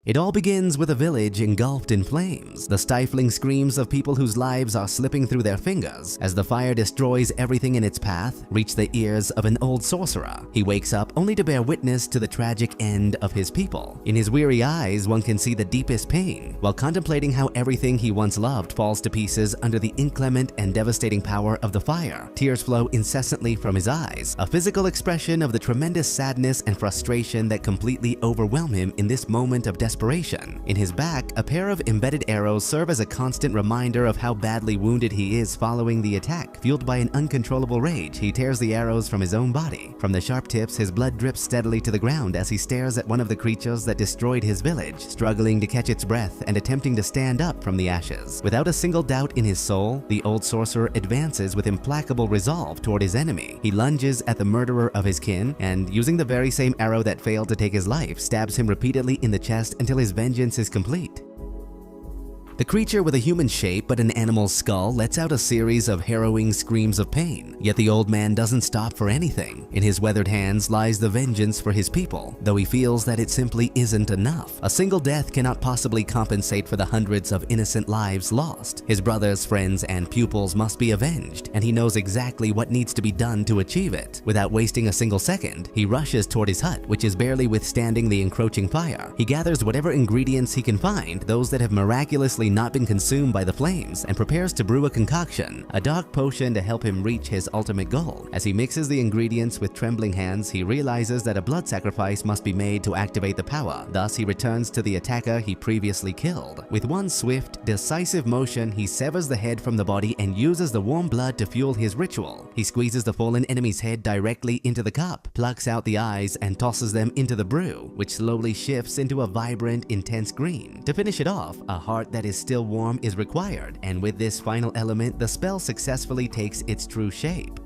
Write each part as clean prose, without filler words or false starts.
It all begins with a village engulfed in flames, the stifling screams of people whose lives are slipping through their fingers as the fire destroys everything in its path reach the ears of an old sorcerer. He wakes up only to bear witness to the tragic end of his people. In his weary eyes, one can see the deepest pain, while contemplating how everything he once loved falls to pieces under the inclement and devastating power of the fire. Tears flow incessantly from his eyes, a physical expression of the tremendous sadness and frustration that completely overwhelm him in this moment of desperation. In his back, a pair of embedded arrows serve as a constant reminder of how badly wounded he is following the attack. Fueled by an uncontrollable rage, he tears the arrows from his own body. From the sharp tips, his blood drips steadily to the ground as he stares at one of the creatures that destroyed his village, struggling to catch its breath and attempting to stand up from the ashes. Without a single doubt in his soul, the old sorcerer advances with implacable resolve toward his enemy. He lunges at the murderer of his kin and, using the very same arrow that failed to take his life, stabs him repeatedly in the chest until his vengeance is complete. The creature with a human shape but an animal's skull lets out a series of harrowing screams of pain, yet the old man doesn't stop for anything. In his weathered hands lies the vengeance for his people, though he feels that it simply isn't enough. A single death cannot possibly compensate for the hundreds of innocent lives lost. His brothers, friends, and pupils must be avenged, and he knows exactly what needs to be done to achieve it. Without wasting a single second, he rushes toward his hut, which is barely withstanding the encroaching fire. He gathers whatever ingredients he can find, those that have miraculously not been consumed by the flames, and prepares to brew a concoction, a dark potion to help him reach his ultimate goal. As he mixes the ingredients with trembling hands, he realizes that a blood sacrifice must be made to activate the power. Thus, he returns to the attacker he previously killed. With one swift, decisive motion, he severs the head from the body and uses the warm blood to fuel his ritual. He squeezes the fallen enemy's head directly into the cup, plucks out the eyes, and tosses them into the brew, which slowly shifts into a vibrant, intense green. To finish it off, a heart that is still warm is required, and with this final element, the spell successfully takes its true shape.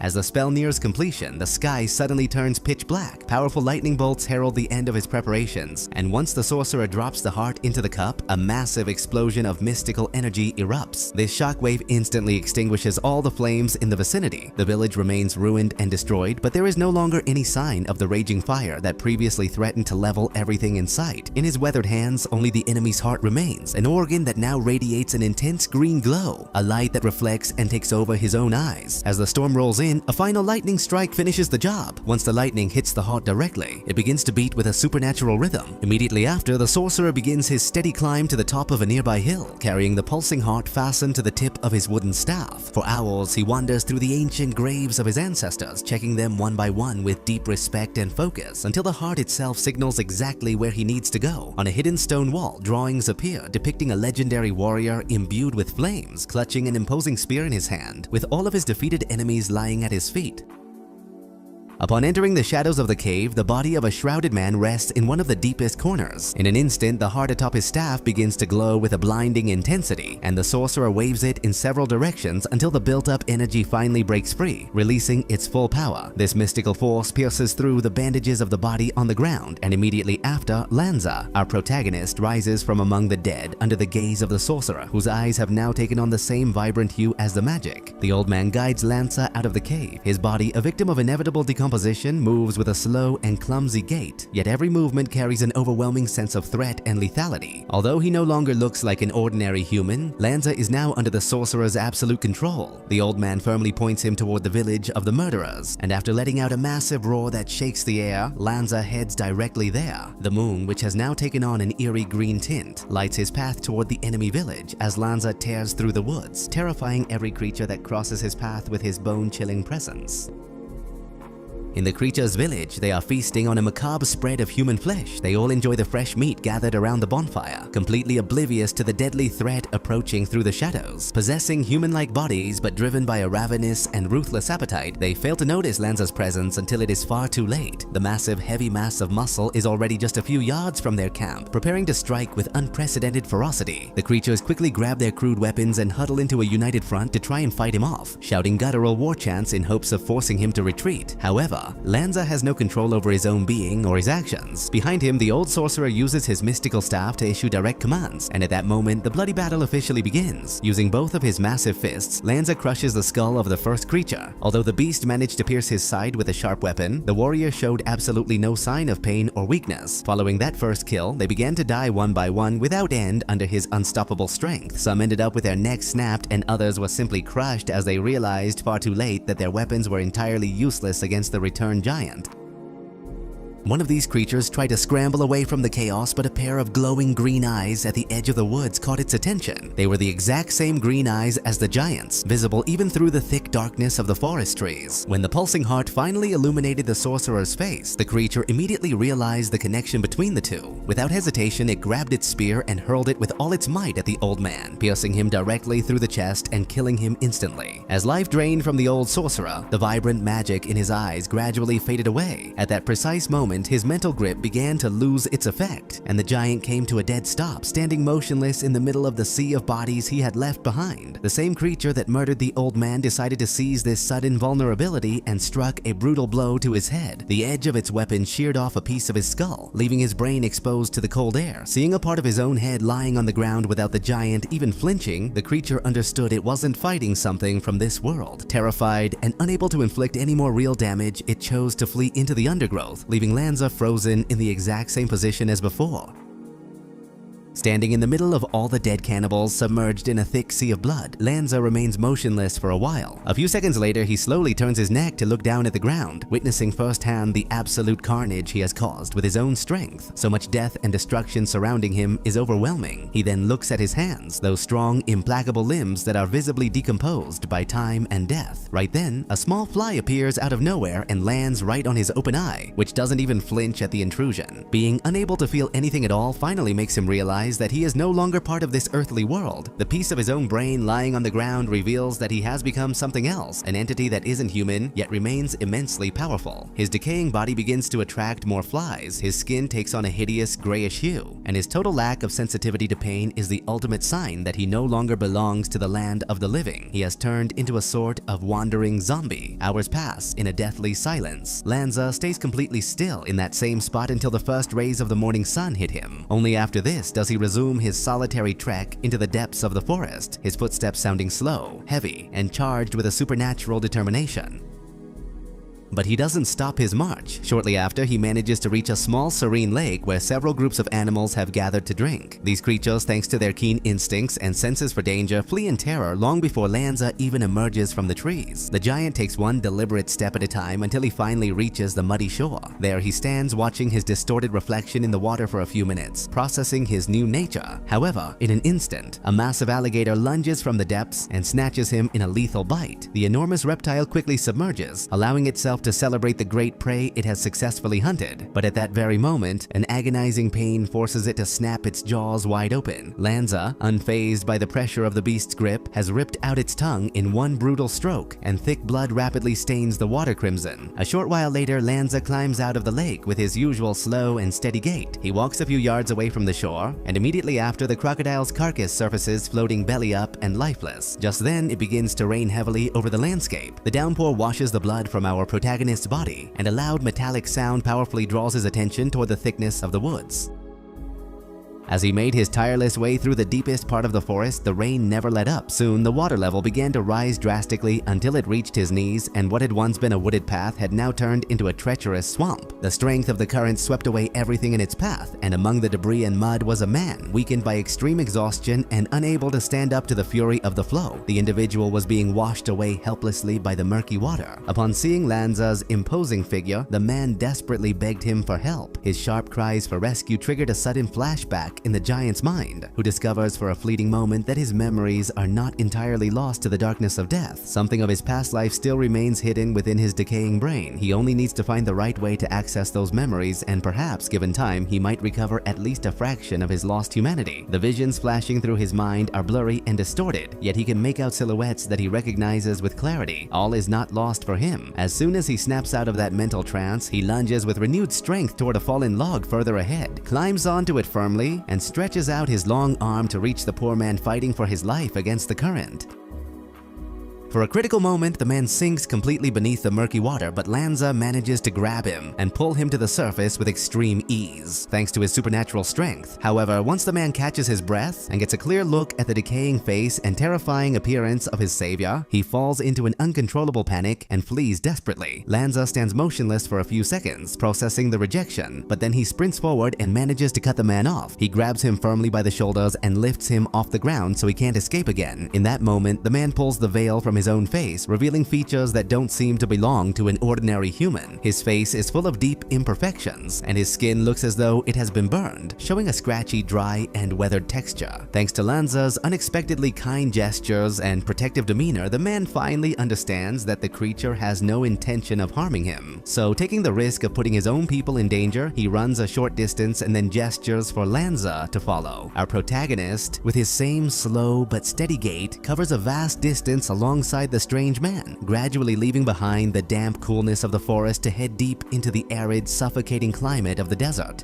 As the spell nears completion, the sky suddenly turns pitch black. Powerful lightning bolts herald the end of his preparations, and once the sorcerer drops the heart into the cup, a massive explosion of mystical energy erupts. This shockwave instantly extinguishes all the flames in the vicinity. The village remains ruined and destroyed, but there is no longer any sign of the raging fire that previously threatened to level everything in sight. In his weathered hands, only the enemy's heart remains, an organ that now radiates an intense green glow, a light that reflects and takes over his own eyes. As the storm rolls in, a final lightning strike finishes the job. Once the lightning hits the heart directly, it begins to beat with a supernatural rhythm. Immediately after, the sorcerer begins his steady climb to the top of a nearby hill, carrying the pulsing heart fastened to the tip of his wooden staff. For hours, he wanders through the ancient graves of his ancestors, checking them one by one with deep respect and focus, until the heart itself signals exactly where he needs to go. On a hidden stone wall, drawings appear depicting a legendary warrior imbued with flames, clutching an imposing spear in his hand, with all of his defeated enemies lying at his feet. Upon entering the shadows of the cave, the body of a shrouded man rests in one of the deepest corners. In an instant, the heart atop his staff begins to glow with a blinding intensity, and the sorcerer waves it in several directions until the built-up energy finally breaks free, releasing its full power. This mystical force pierces through the bandages of the body on the ground, and immediately after, Lanza, our protagonist, rises from among the dead under the gaze of the sorcerer, whose eyes have now taken on the same vibrant hue as the magic. The old man guides Lanza out of the cave, his body a victim of inevitable decomposition, moves with a slow and clumsy gait, yet every movement carries an overwhelming sense of threat and lethality. Although he no longer looks like an ordinary human, Lanza is now under the sorcerer's absolute control. The old man firmly points him toward the village of the murderers, and after letting out a massive roar that shakes the air, Lanza heads directly there. The moon, which has now taken on an eerie green tint, lights his path toward the enemy village as Lanza tears through the woods, terrifying every creature that crosses his path with his bone-chilling presence. In the creature's village, they are feasting on a macabre spread of human flesh. They all enjoy the fresh meat gathered around the bonfire, completely oblivious to the deadly threat approaching through the shadows. Possessing human-like bodies but driven by a ravenous and ruthless appetite, they fail to notice Lanza's presence until it is far too late. The massive, heavy mass of muscle is already just a few yards from their camp, preparing to strike with unprecedented ferocity. The creatures quickly grab their crude weapons and huddle into a united front to try and fight him off, shouting guttural war chants in hopes of forcing him to retreat. However, Lanza has no control over his own being or his actions. Behind him, the old sorcerer uses his mystical staff to issue direct commands, and at that moment, the bloody battle officially begins. Using both of his massive fists, Lanza crushes the skull of the first creature. Although the beast managed to pierce his side with a sharp weapon, the warrior showed absolutely no sign of pain or weakness. Following that first kill, they began to die one by one without end under his unstoppable strength. Some ended up with their necks snapped, and others were simply crushed as they realized far too late that their weapons were entirely useless against the returned giant. One of these creatures tried to scramble away from the chaos, but a pair of glowing green eyes at the edge of the woods caught its attention. They were the exact same green eyes as the giant's, visible even through the thick darkness of the forest trees. When the pulsing heart finally illuminated the sorcerer's face, the creature immediately realized the connection between the two. Without hesitation, it grabbed its spear and hurled it with all its might at the old man, piercing him directly through the chest and killing him instantly. As life drained from the old sorcerer, the vibrant magic in his eyes gradually faded away. At that precise moment, his mental grip began to lose its effect, and the giant came to a dead stop, standing motionless in the middle of the sea of bodies he had left behind. The same creature that murdered the old man decided to seize this sudden vulnerability and struck a brutal blow to his head. The edge of its weapon sheared off a piece of his skull, leaving his brain exposed to the cold air. Seeing a part of his own head lying on the ground without the giant even flinching, the creature understood it wasn't fighting something from this world. Terrified and unable to inflict any more real damage, it chose to flee into the undergrowth, leaving Lanza frozen in the exact same position as before. Standing in the middle of all the dead cannibals submerged in a thick sea of blood, Lanza remains motionless for a while. A few seconds later, he slowly turns his neck to look down at the ground, witnessing firsthand the absolute carnage he has caused with his own strength. So much death and destruction surrounding him is overwhelming. He then looks at his hands, those strong, implacable limbs that are visibly decomposed by time and death. Right then, a small fly appears out of nowhere and lands right on his open eye, which doesn't even flinch at the intrusion. Being unable to feel anything at all finally makes him realize that he is no longer part of this earthly world. The piece of his own brain lying on the ground reveals that he has become something else, an entity that isn't human, yet remains immensely powerful. His decaying body begins to attract more flies, his skin takes on a hideous grayish hue, and his total lack of sensitivity to pain is the ultimate sign that he no longer belongs to the land of the living. He has turned into a sort of wandering zombie. Hours pass in a deathly silence. Lanza stays completely still in that same spot until the first rays of the morning sun hit him. Only after this does he resume his solitary trek into the depths of the forest, his footsteps sounding slow, heavy, and charged with a supernatural determination. But he doesn't stop his march. Shortly after, he manages to reach a small serene lake where several groups of animals have gathered to drink. These creatures, thanks to their keen instincts and senses for danger, flee in terror long before Lanza even emerges from the trees. The giant takes one deliberate step at a time until he finally reaches the muddy shore. There he stands watching his distorted reflection in the water for a few minutes, processing his new nature. However, in an instant, a massive alligator lunges from the depths and snatches him in a lethal bite. The enormous reptile quickly submerges, allowing itself to celebrate the great prey it has successfully hunted. But at that very moment, an agonizing pain forces it to snap its jaws wide open. Lanza, unfazed by the pressure of the beast's grip, has ripped out its tongue in one brutal stroke, and thick blood rapidly stains the water crimson. A short while later, Lanza climbs out of the lake with his usual slow and steady gait. He walks a few yards away from the shore, and immediately after, the crocodile's carcass surfaces floating belly up and lifeless. Just then, it begins to rain heavily over the landscape. The downpour washes the blood from our protagonist's body, and a loud metallic sound powerfully draws his attention toward the thickness of the woods. As he made his tireless way through the deepest part of the forest, the rain never let up. Soon, the water level began to rise drastically until it reached his knees, and what had once been a wooded path had now turned into a treacherous swamp. The strength of the current swept away everything in its path, and among the debris and mud was a man, weakened by extreme exhaustion and unable to stand up to the fury of the flow. The individual was being washed away helplessly by the murky water. Upon seeing Lanza's imposing figure, the man desperately begged him for help. His sharp cries for rescue triggered a sudden flashback in the giant's mind, who discovers for a fleeting moment that his memories are not entirely lost to the darkness of death. Something of his past life still remains hidden within his decaying brain. He only needs to find the right way to access those memories, and perhaps, given time, he might recover at least a fraction of his lost humanity. The visions flashing through his mind are blurry and distorted, yet he can make out silhouettes that he recognizes with clarity. All is not lost for him. As soon as he snaps out of that mental trance, he lunges with renewed strength toward a fallen log further ahead, climbs onto it firmly, and stretches out his long arm to reach the poor man fighting for his life against the current. For a critical moment, the man sinks completely beneath the murky water, but Lanza manages to grab him and pull him to the surface with extreme ease, thanks to his supernatural strength. However, once the man catches his breath and gets a clear look at the decaying face and terrifying appearance of his savior, he falls into an uncontrollable panic and flees desperately. Lanza stands motionless for a few seconds, processing the rejection, but then he sprints forward and manages to cut the man off. He grabs him firmly by the shoulders and lifts him off the ground so he can't escape again. In that moment, the man pulls the veil from his own face, revealing features that don't seem to belong to an ordinary human. His face is full of deep imperfections, and his skin looks as though it has been burned, showing a scratchy, dry, and weathered texture. Thanks to Lanza's unexpectedly kind gestures and protective demeanor, the man finally understands that the creature has no intention of harming him. So, taking the risk of putting his own people in danger, he runs a short distance and then gestures for Lanza to follow. Our protagonist, with his same slow but steady gait, covers a vast distance alongside the strange man, gradually leaving behind the damp coolness of the forest to head deep into the arid, suffocating climate of the desert.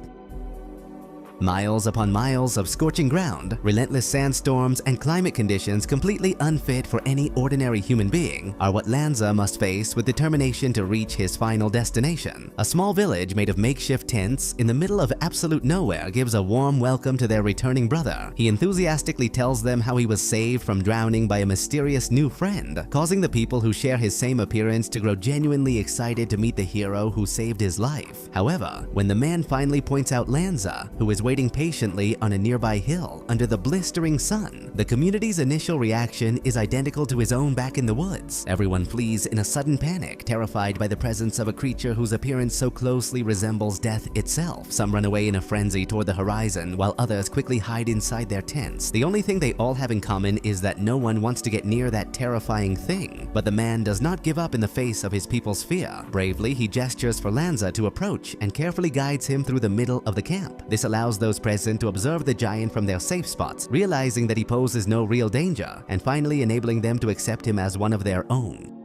Miles upon miles of scorching ground, relentless sandstorms, and climate conditions completely unfit for any ordinary human being are what Lanza must face with determination to reach his final destination. A small village made of makeshift tents in the middle of absolute nowhere gives a warm welcome to their returning brother. He enthusiastically tells them how he was saved from drowning by a mysterious new friend, causing the people who share his same appearance to grow genuinely excited to meet the hero who saved his life. However, when the man finally points out Lanza, who is waiting patiently on a nearby hill under the blistering sun, the community's initial reaction is identical to his own back in the woods. Everyone flees in a sudden panic, terrified by the presence of a creature whose appearance so closely resembles death itself. Some run away in a frenzy toward the horizon, while others quickly hide inside their tents. The only thing they all have in common is that no one wants to get near that terrifying thing. But the man does not give up in the face of his people's fear. Bravely, he gestures for Lanza to approach and carefully guides him through the middle of the camp. This allows those present to observe the giant from their safe spots, realizing that he poses no real danger, and finally enabling them to accept him as one of their own.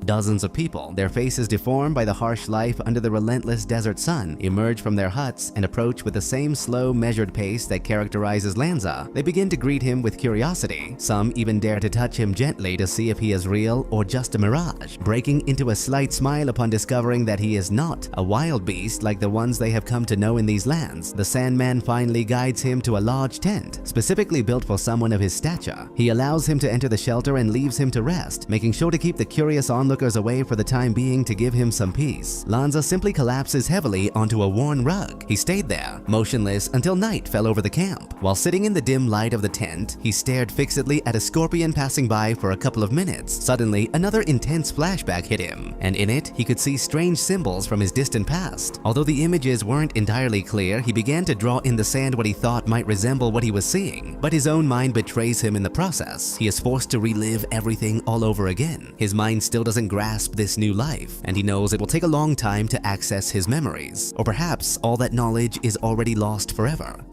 Dozens of people, their faces deformed by the harsh life under the relentless desert sun, emerge from their huts and approach with the same slow, measured pace that characterizes Lanza. They begin to greet him with curiosity. Some even dare to touch him gently to see if he is real or just a mirage, breaking into a slight smile upon discovering that he is not a wild beast like the ones they have come to know in these lands. The Sandman finally guides him to a large tent, specifically built for someone of his stature. He allows him to enter the shelter and leaves him to rest, making sure to keep the curious onlookers away for the time being to give him some peace. Lanza simply collapses heavily onto a worn rug. He stayed there, motionless, until night fell over the camp. While sitting in the dim light of the tent, he stared fixedly at a scorpion passing by for a couple of minutes. Suddenly, another intense flashback hit him, and in it, he could see strange symbols from his distant past. Although the images weren't entirely clear, he began to draw in the sand what he thought might resemble what he was seeing. But his own mind betrays him in the process. He is forced to relive everything all over again. His mind still doesn't grasp this new life, and he knows it will take a long time to access his memories. Or perhaps all that knowledge is already lost forever.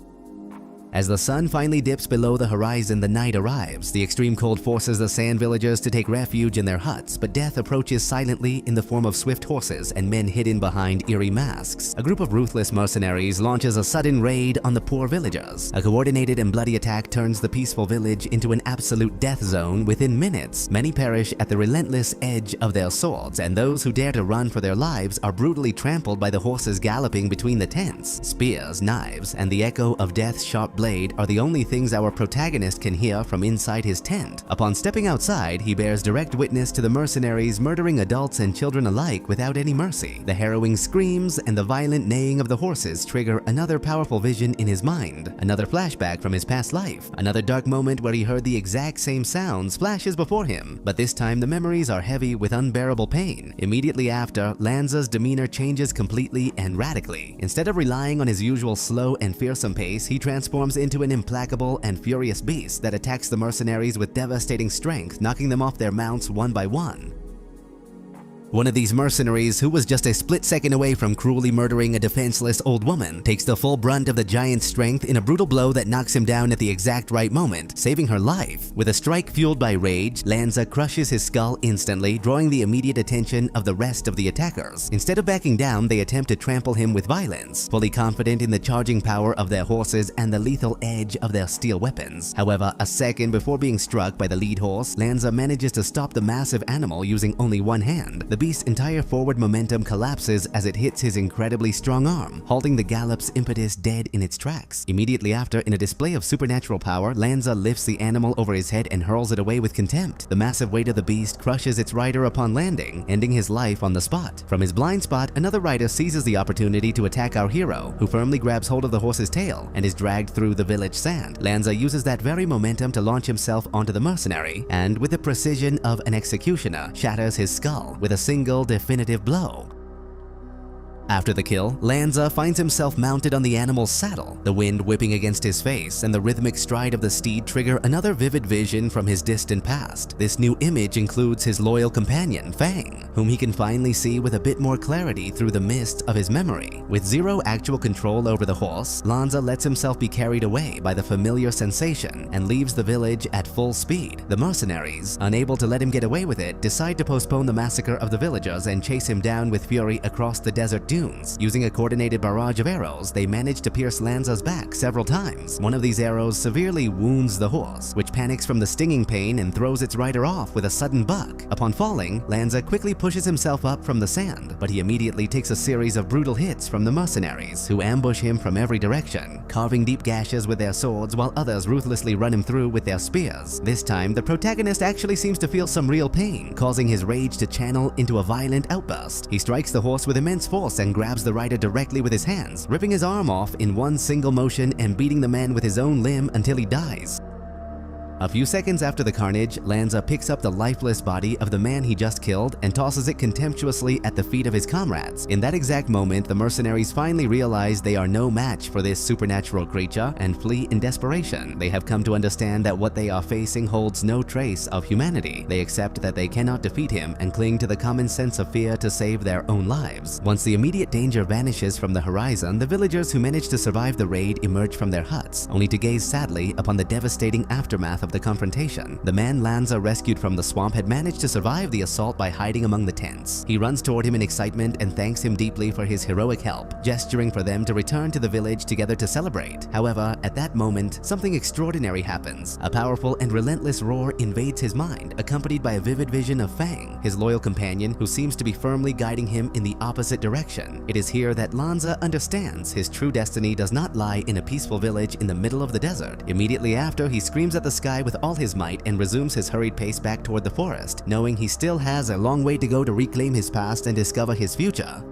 As the sun finally dips below the horizon, the night arrives. The extreme cold forces the sand villagers to take refuge in their huts, but death approaches silently in the form of swift horses and men hidden behind eerie masks. A group of ruthless mercenaries launches a sudden raid on the poor villagers. A coordinated and bloody attack turns the peaceful village into an absolute death zone within minutes. Many perish at the relentless edge of their swords, and those who dare to run for their lives are brutally trampled by the horses galloping between the tents. Spears, knives, and the echo of death's sharp blade are the only things our protagonist can hear from inside his tent. Upon stepping outside, he bears direct witness to the mercenaries murdering adults and children alike without any mercy. The harrowing screams and the violent neighing of the horses trigger another powerful vision in his mind. Another flashback from his past life. Another dark moment where he heard the exact same sounds flashes before him, but this time the memories are heavy with unbearable pain. Immediately after, Lanza's demeanor changes completely and radically. Instead of relying on his usual slow and fearsome pace, he transforms into an implacable and furious beast that attacks the mercenaries with devastating strength, knocking them off their mounts one by one. One of these mercenaries, who was just a split second away from cruelly murdering a defenseless old woman, takes the full brunt of the giant's strength in a brutal blow that knocks him down at the exact right moment, saving her life. With a strike fueled by rage, Lanza crushes his skull instantly, drawing the immediate attention of the rest of the attackers. Instead of backing down, they attempt to trample him with violence, fully confident in the charging power of their horses and the lethal edge of their steel weapons. However, a second before being struck by the lead horse, Lanza manages to stop the massive animal using only one hand. The beast's entire forward momentum collapses as it hits his incredibly strong arm, halting the gallop's impetus dead in its tracks. Immediately after, in a display of supernatural power, Lanza lifts the animal over his head and hurls it away with contempt. The massive weight of the beast crushes its rider upon landing, ending his life on the spot. From his blind spot, another rider seizes the opportunity to attack our hero, who firmly grabs hold of the horse's tail and is dragged through the village sand. Lanza uses that very momentum to launch himself onto the mercenary, and with the precision of an executioner, shatters his skull with a single definitive blow. After the kill, Lanza finds himself mounted on the animal's saddle. The wind whipping against his face and the rhythmic stride of the steed trigger another vivid vision from his distant past. This new image includes his loyal companion, Fang, whom he can finally see with a bit more clarity through the mist of his memory. With zero actual control over the horse, Lanza lets himself be carried away by the familiar sensation and leaves the village at full speed. The mercenaries, unable to let him get away with it, decide to postpone the massacre of the villagers and chase him down with fury across the desert dunes. Using a coordinated barrage of arrows, they manage to pierce Lanza's back several times. One of these arrows severely wounds the horse, which panics from the stinging pain and throws its rider off with a sudden buck. Upon falling, Lanza quickly pushes himself up from the sand, but he immediately takes a series of brutal hits from the mercenaries, who ambush him from every direction, carving deep gashes with their swords while others ruthlessly run him through with their spears. This time, the protagonist actually seems to feel some real pain, causing his rage to channel into a violent outburst. He strikes the horse with immense force and grabs the rider directly with his hands, ripping his arm off in one single motion and beating the man with his own limb until he dies. A few seconds after the carnage, Lanza picks up the lifeless body of the man he just killed and tosses it contemptuously at the feet of his comrades. In that exact moment, the mercenaries finally realize they are no match for this supernatural creature and flee in desperation. They have come to understand that what they are facing holds no trace of humanity. They accept that they cannot defeat him and cling to the common sense of fear to save their own lives. Once the immediate danger vanishes from the horizon, the villagers who managed to survive the raid emerge from their huts, only to gaze sadly upon the devastating aftermath of the confrontation. The man Lanza rescued from the swamp had managed to survive the assault by hiding among the tents. He runs toward him in excitement and thanks him deeply for his heroic help, gesturing for them to return to the village together to celebrate. However, at that moment, something extraordinary happens. A powerful and relentless roar invades his mind, accompanied by a vivid vision of Fang, his loyal companion, who seems to be firmly guiding him in the opposite direction. It is here that Lanza understands his true destiny does not lie in a peaceful village in the middle of the desert. Immediately after, he screams at the sky with all his might and resumes his hurried pace back toward the forest, knowing he still has a long way to go to reclaim his past and discover his future.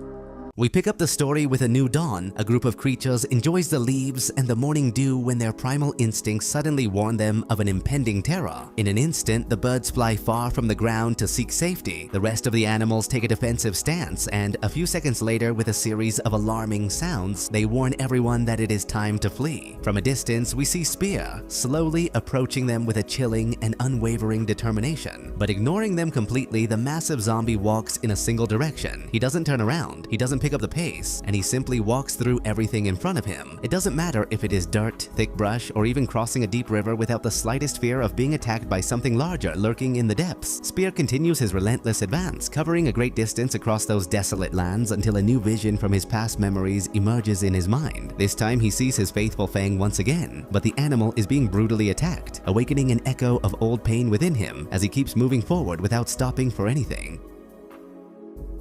We pick up the story with a new dawn. A group of creatures enjoys the leaves and the morning dew when their primal instincts suddenly warn them of an impending terror. In an instant, the birds fly far from the ground to seek safety. The rest of the animals take a defensive stance, and a few seconds later, with a series of alarming sounds, they warn everyone that it is time to flee. From a distance, we see Spear slowly approaching them with a chilling and unwavering determination. But ignoring them completely, the massive zombie walks in a single direction. He doesn't turn around, he doesn't pick up the pace, and he simply walks through everything in front of him. It doesn't matter if it is dirt, thick brush, or even crossing a deep river without the slightest fear of being attacked by something larger lurking in the depths. Spear continues his relentless advance, covering a great distance across those desolate lands until a new vision from his past memories emerges in his mind. This time he sees his faithful Fang once again, but the animal is being brutally attacked, awakening an echo of old pain within him as he keeps moving forward without stopping for anything.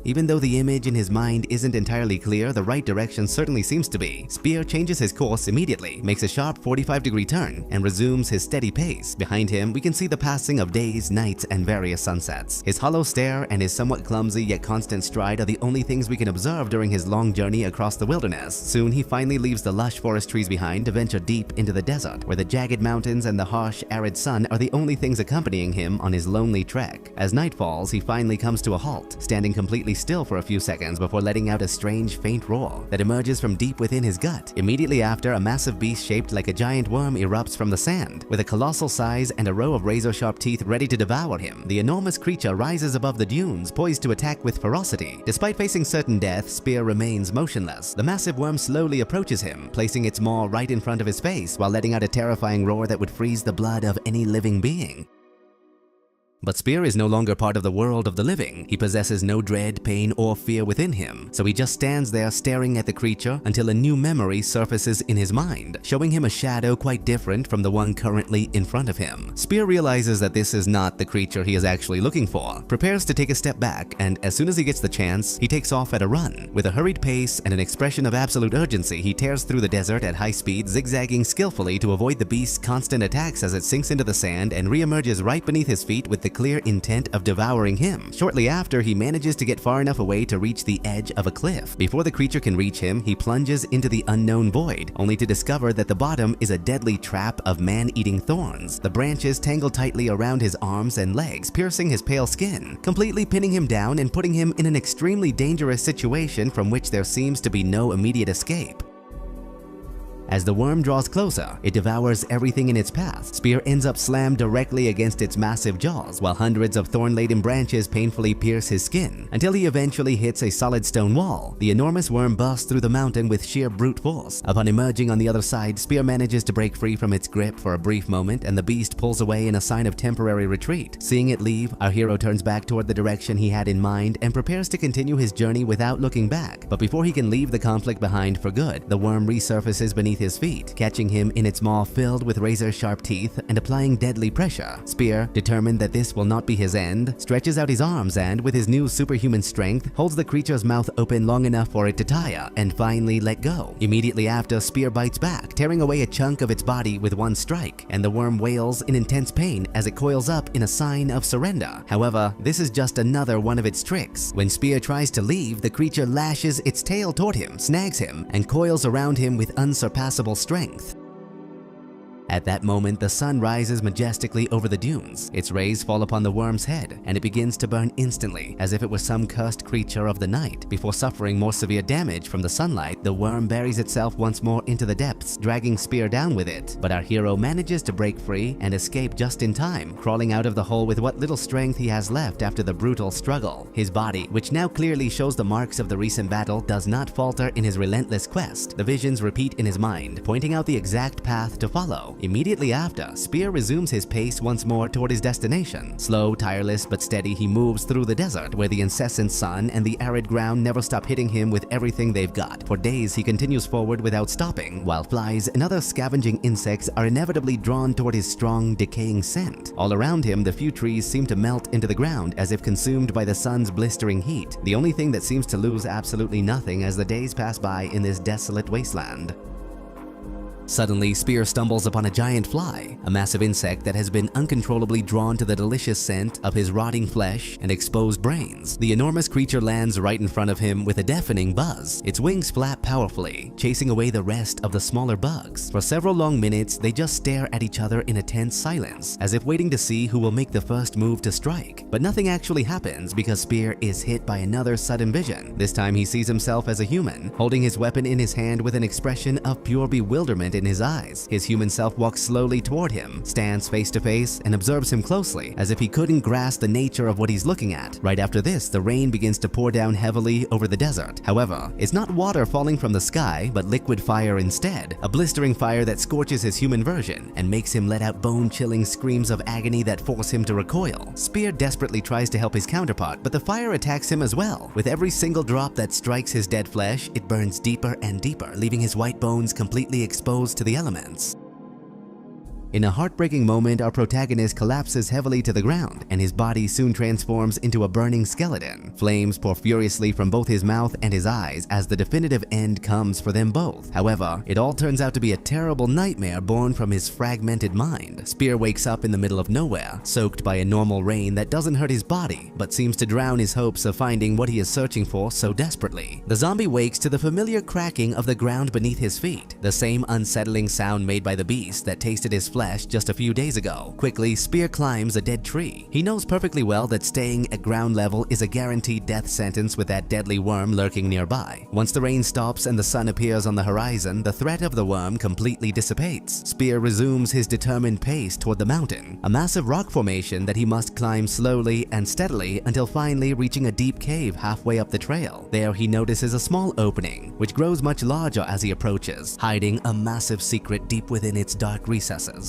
Even though the image in his mind isn't entirely clear, the right direction certainly seems to be. Spear changes his course immediately, makes a sharp 45-degree turn, and resumes his steady pace. Behind him, we can see the passing of days, nights, and various sunsets. His hollow stare and his somewhat clumsy yet constant stride are the only things we can observe during his long journey across the wilderness. Soon, he finally leaves the lush forest trees behind to venture deep into the desert, where the jagged mountains and the harsh, arid sun are the only things accompanying him on his lonely trek. As night falls, he finally comes to a halt, standing completely still for a few seconds before letting out a strange, faint roar that emerges from deep within his gut. Immediately after, a massive beast shaped like a giant worm erupts from the sand, with a colossal size and a row of razor-sharp teeth ready to devour him. The enormous creature rises above the dunes, poised to attack with ferocity. Despite facing certain death, Spear remains motionless. The massive worm slowly approaches him, placing its maw right in front of his face while letting out a terrifying roar that would freeze the blood of any living being. But Spear is no longer part of the world of the living. He possesses no dread, pain, or fear within him, so he just stands there staring at the creature until a new memory surfaces in his mind, showing him a shadow quite different from the one currently in front of him. Spear realizes that this is not the creature he is actually looking for, prepares to take a step back, and as soon as he gets the chance, he takes off at a run. With a hurried pace and an expression of absolute urgency, he tears through the desert at high speed, zigzagging skillfully to avoid the beast's constant attacks as it sinks into the sand and re-emerges right beneath his feet with the clear intent of devouring him. Shortly after, he manages to get far enough away to reach the edge of a cliff. Before the creature can reach him, he plunges into the unknown void, only to discover that the bottom is a deadly trap of man-eating thorns. The branches tangle tightly around his arms and legs, piercing his pale skin, completely pinning him down and putting him in an extremely dangerous situation from which there seems to be no immediate escape. As the worm draws closer, it devours everything in its path. Spear ends up slammed directly against its massive jaws, while hundreds of thorn-laden branches painfully pierce his skin, until he eventually hits a solid stone wall. The enormous worm bursts through the mountain with sheer brute force. Upon emerging on the other side, Spear manages to break free from its grip for a brief moment, and the beast pulls away in a sign of temporary retreat. Seeing it leave, our hero turns back toward the direction he had in mind and prepares to continue his journey without looking back. But before he can leave the conflict behind for good, the worm resurfaces beneath his feet, catching him in its maw filled with razor-sharp teeth and applying deadly pressure. Spear, determined that this will not be his end, stretches out his arms and, with his new superhuman strength, holds the creature's mouth open long enough for it to tire and finally let go. Immediately after, Spear bites back, tearing away a chunk of its body with one strike, and the worm wails in intense pain as it coils up in a sign of surrender. However, this is just another one of its tricks. When Spear tries to leave, the creature lashes its tail toward him, snags him, and coils around him with unsurpassable strength. At that moment, the sun rises majestically over the dunes. Its rays fall upon the worm's head, and it begins to burn instantly, as if it was some cursed creature of the night. Before suffering more severe damage from the sunlight, the worm buries itself once more into the depths, dragging Spear down with it. But our hero manages to break free and escape just in time, crawling out of the hole with what little strength he has left after the brutal struggle. His body, which now clearly shows the marks of the recent battle, does not falter in his relentless quest. The visions repeat in his mind, pointing out the exact path to follow. Immediately after, Spear resumes his pace once more toward his destination. Slow, tireless, but steady, he moves through the desert, where the incessant sun and the arid ground never stop hitting him with everything they've got. For days, he continues forward without stopping, while flies and other scavenging insects are inevitably drawn toward his strong, decaying scent. All around him, the few trees seem to melt into the ground as if consumed by the sun's blistering heat, the only thing that seems to lose absolutely nothing as the days pass by in this desolate wasteland. Suddenly, Spear stumbles upon a giant fly, a massive insect that has been uncontrollably drawn to the delicious scent of his rotting flesh and exposed brains. The enormous creature lands right in front of him with a deafening buzz. Its wings flap powerfully, chasing away the rest of the smaller bugs. For several long minutes, they just stare at each other in a tense silence, as if waiting to see who will make the first move to strike. But nothing actually happens because Spear is hit by another sudden vision. This time, he sees himself as a human, holding his weapon in his hand with an expression of pure bewilderment in his eyes. His human self walks slowly toward him, stands face to face, and observes him closely, as if he couldn't grasp the nature of what he's looking at. Right after this, the rain begins to pour down heavily over the desert. However, it's not water falling from the sky, but liquid fire instead. A blistering fire that scorches his human version and makes him let out bone-chilling screams of agony that force him to recoil. Spear desperately tries to help his counterpart, but the fire attacks him as well. With every single drop that strikes his dead flesh, it burns deeper and deeper, leaving his white bones completely exposed to the elements. In a heartbreaking moment, our protagonist collapses heavily to the ground, and his body soon transforms into a burning skeleton. Flames pour furiously from both his mouth and his eyes as the definitive end comes for them both. However, it all turns out to be a terrible nightmare born from his fragmented mind. Spear wakes up in the middle of nowhere, soaked by a normal rain that doesn't hurt his body, but seems to drown his hopes of finding what he is searching for so desperately. The zombie wakes to the familiar cracking of the ground beneath his feet, the same unsettling sound made by the beast that tasted his flesh just a few days ago. Quickly, Spear climbs a dead tree. He knows perfectly well that staying at ground level is a guaranteed death sentence with that deadly worm lurking nearby. Once the rain stops and the sun appears on the horizon, the threat of the worm completely dissipates. Spear resumes his determined pace toward the mountain, a massive rock formation that he must climb slowly and steadily until finally reaching a deep cave halfway up the trail. There he notices a small opening, which grows much larger as he approaches, hiding a massive secret deep within its dark recesses.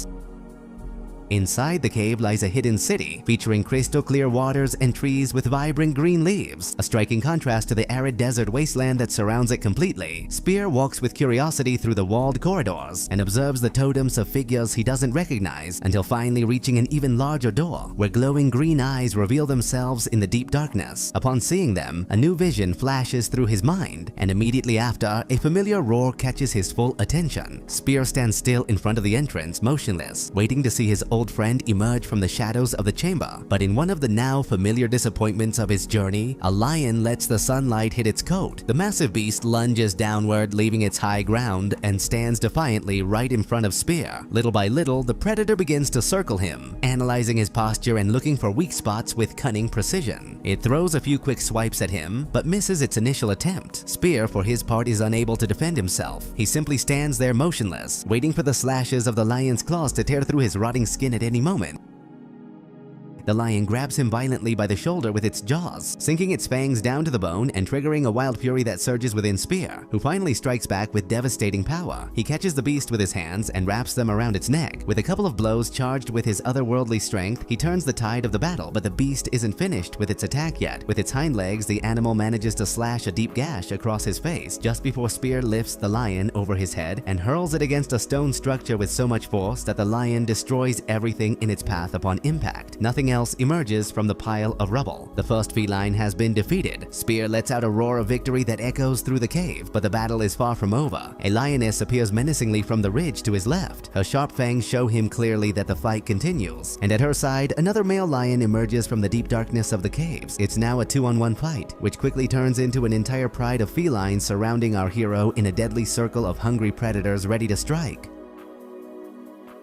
Inside the cave lies a hidden city featuring crystal clear waters and trees with vibrant green leaves, a striking contrast to the arid desert wasteland that surrounds it completely. Spear walks with curiosity through the walled corridors and observes the totems of figures he doesn't recognize until finally reaching an even larger door where glowing green eyes reveal themselves in the deep darkness. Upon seeing them, a new vision flashes through his mind, and immediately after, a familiar roar catches his full attention. Spear stands still in front of the entrance, motionless, waiting to see his old friend emerge from the shadows of the chamber. But in one of the now familiar disappointments of his journey, a lion lets the sunlight hit its coat. The massive beast lunges downward, leaving its high ground, and stands defiantly right in front of Spear. Little by little, the predator begins to circle him, analyzing his posture and looking for weak spots with cunning precision. It throws a few quick swipes at him, but misses its initial attempt. Spear, for his part, is unable to defend himself. He simply stands there motionless, waiting for the slashes of the lion's claws to tear through his rotting skin at any moment. The lion grabs him violently by the shoulder with its jaws, sinking its fangs down to the bone and triggering a wild fury that surges within Spear, who finally strikes back with devastating power. He catches the beast with his hands and wraps them around its neck. With a couple of blows charged with his otherworldly strength, he turns the tide of the battle, but the beast isn't finished with its attack yet. With its hind legs, the animal manages to slash a deep gash across his face just before Spear lifts the lion over his head and hurls it against a stone structure with so much force that the lion destroys everything in its path upon impact. Nothing else emerges from the pile of rubble. The first feline has been defeated. Spear lets out a roar of victory that echoes through the cave, but the battle is far from over. A lioness appears menacingly from the ridge to his left. Her sharp fangs show him clearly that the fight continues, and at her side, another male lion emerges from the deep darkness of the caves. It's now a 2-on-1 fight, which quickly turns into an entire pride of felines surrounding our hero in a deadly circle of hungry predators ready to strike.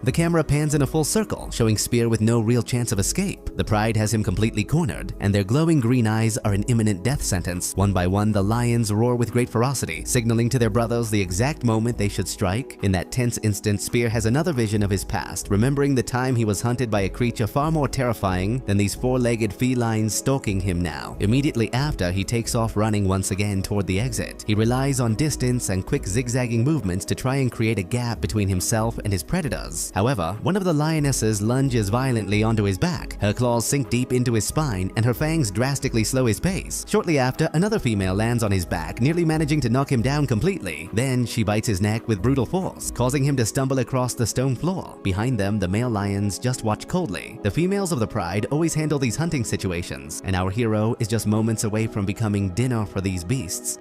The camera pans in a full circle, showing Spear with no real chance of escape. The pride has him completely cornered, and their glowing green eyes are an imminent death sentence. One by one, the lions roar with great ferocity, signaling to their brothers the exact moment they should strike. In that tense instant, Spear has another vision of his past, remembering the time he was hunted by a creature far more terrifying than these four-legged felines stalking him now. Immediately after, he takes off running once again toward the exit. He relies on distance and quick zigzagging movements to try and create a gap between himself and his predators. However, one of the lionesses lunges violently onto his back. Her claws sink deep into his spine, and her fangs drastically slow his pace. Shortly after, another female lands on his back, nearly managing to knock him down completely. Then she bites his neck with brutal force, causing him to stumble across the stone floor. Behind them, the male lions just watch coldly. The females of the pride always handle these hunting situations, and our hero is just moments away from becoming dinner for these beasts.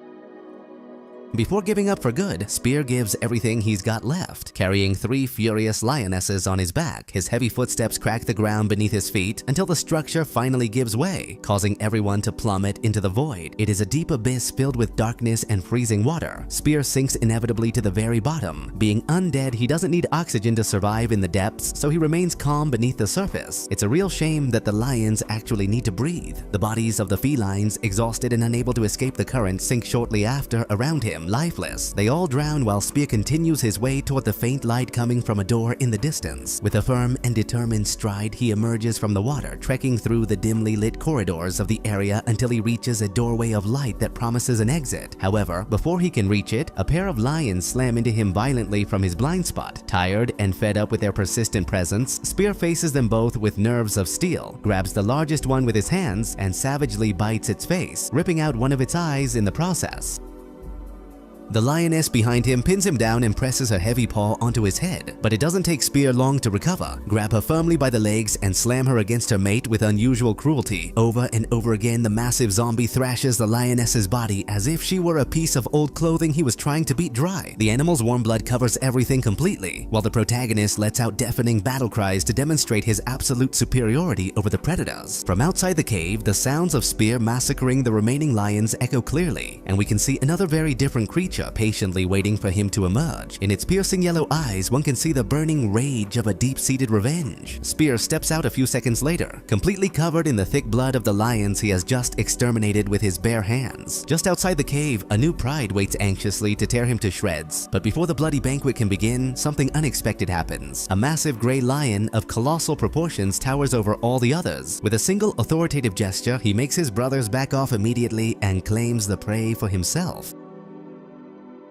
Before giving up for good, Spear gives everything he's got left. Carrying 3 furious lionesses on his back, his heavy footsteps crack the ground beneath his feet until the structure finally gives way, causing everyone to plummet into the void. It is a deep abyss filled with darkness and freezing water. Spear sinks inevitably to the very bottom. Being undead, he doesn't need oxygen to survive in the depths, so he remains calm beneath the surface. It's a real shame that the lions actually need to breathe. The bodies of the felines, exhausted and unable to escape the current, sink shortly after around him, lifeless. They all drown while Spear continues his way toward the faint light coming from a door in the distance. With a firm and determined stride, he emerges from the water, trekking through the dimly lit corridors of the area until he reaches a doorway of light that promises an exit. However, before he can reach it, a pair of lions slam into him violently from his blind spot. Tired and fed up with their persistent presence, Spear faces them both with nerves of steel, grabs the largest one with his hands, and savagely bites its face, ripping out one of its eyes in the process. The lioness behind him pins him down and presses her heavy paw onto his head, but it doesn't take Spear long to recover, grab her firmly by the legs, and slam her against her mate with unusual cruelty. Over and over again, the massive zombie thrashes the lioness's body as if she were a piece of old clothing he was trying to beat dry. The animal's warm blood covers everything completely, while the protagonist lets out deafening battle cries to demonstrate his absolute superiority over the predators. From outside the cave, the sounds of Spear massacring the remaining lions echo clearly, and we can see another very different creature creature patiently waiting for him to emerge. In its piercing yellow eyes, one can see the burning rage of a deep-seated revenge. Spear steps out a few seconds later, completely covered in the thick blood of the lions he has just exterminated with his bare hands. Just outside the cave, a new pride waits anxiously to tear him to shreds. But before the bloody banquet can begin, something unexpected happens. A massive gray lion of colossal proportions towers over all the others. With a single authoritative gesture, he makes his brothers back off immediately and claims the prey for himself.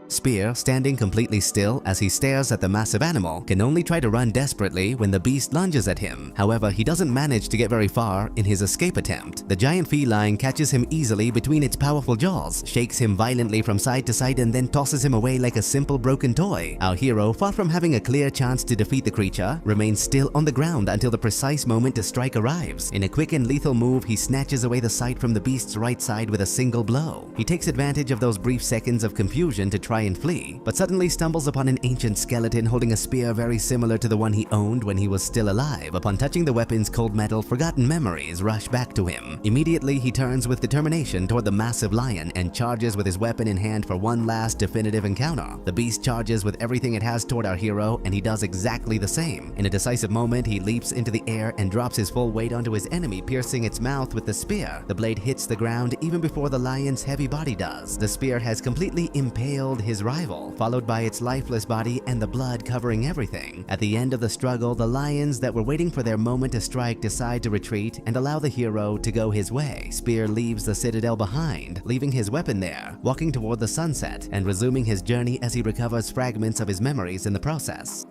Spear, standing completely still as he stares at the massive animal, can only try to run desperately when the beast lunges at him. However, he doesn't manage to get very far in his escape attempt. The giant feline catches him easily between its powerful jaws, shakes him violently from side to side, and then tosses him away like a simple broken toy. Our hero, far from having a clear chance to defeat the creature, remains still on the ground until the precise moment to strike arrives. In a quick and lethal move, he snatches away the sight from the beast's right side with a single blow. He takes advantage of those brief seconds of confusion to try and flee, but suddenly stumbles upon an ancient skeleton holding a spear very similar to the one he owned when he was still alive. Upon touching the weapon's cold metal, forgotten memories rush back to him. Immediately, he turns with determination toward the massive lion and charges with his weapon in hand for one last definitive encounter. The beast charges with everything it has toward our hero, and he does exactly the same. In a decisive moment, he leaps into the air and drops his full weight onto his enemy, piercing its mouth with the spear. The blade hits the ground even before the lion's heavy body does. The spear has completely impaled his rival, followed by its lifeless body and the blood covering everything. At the end of the struggle, the lions that were waiting for their moment to strike decide to retreat and allow the hero to go his way. Spear leaves the citadel behind, leaving his weapon there, walking toward the sunset and resuming his journey as he recovers fragments of his memories in the process.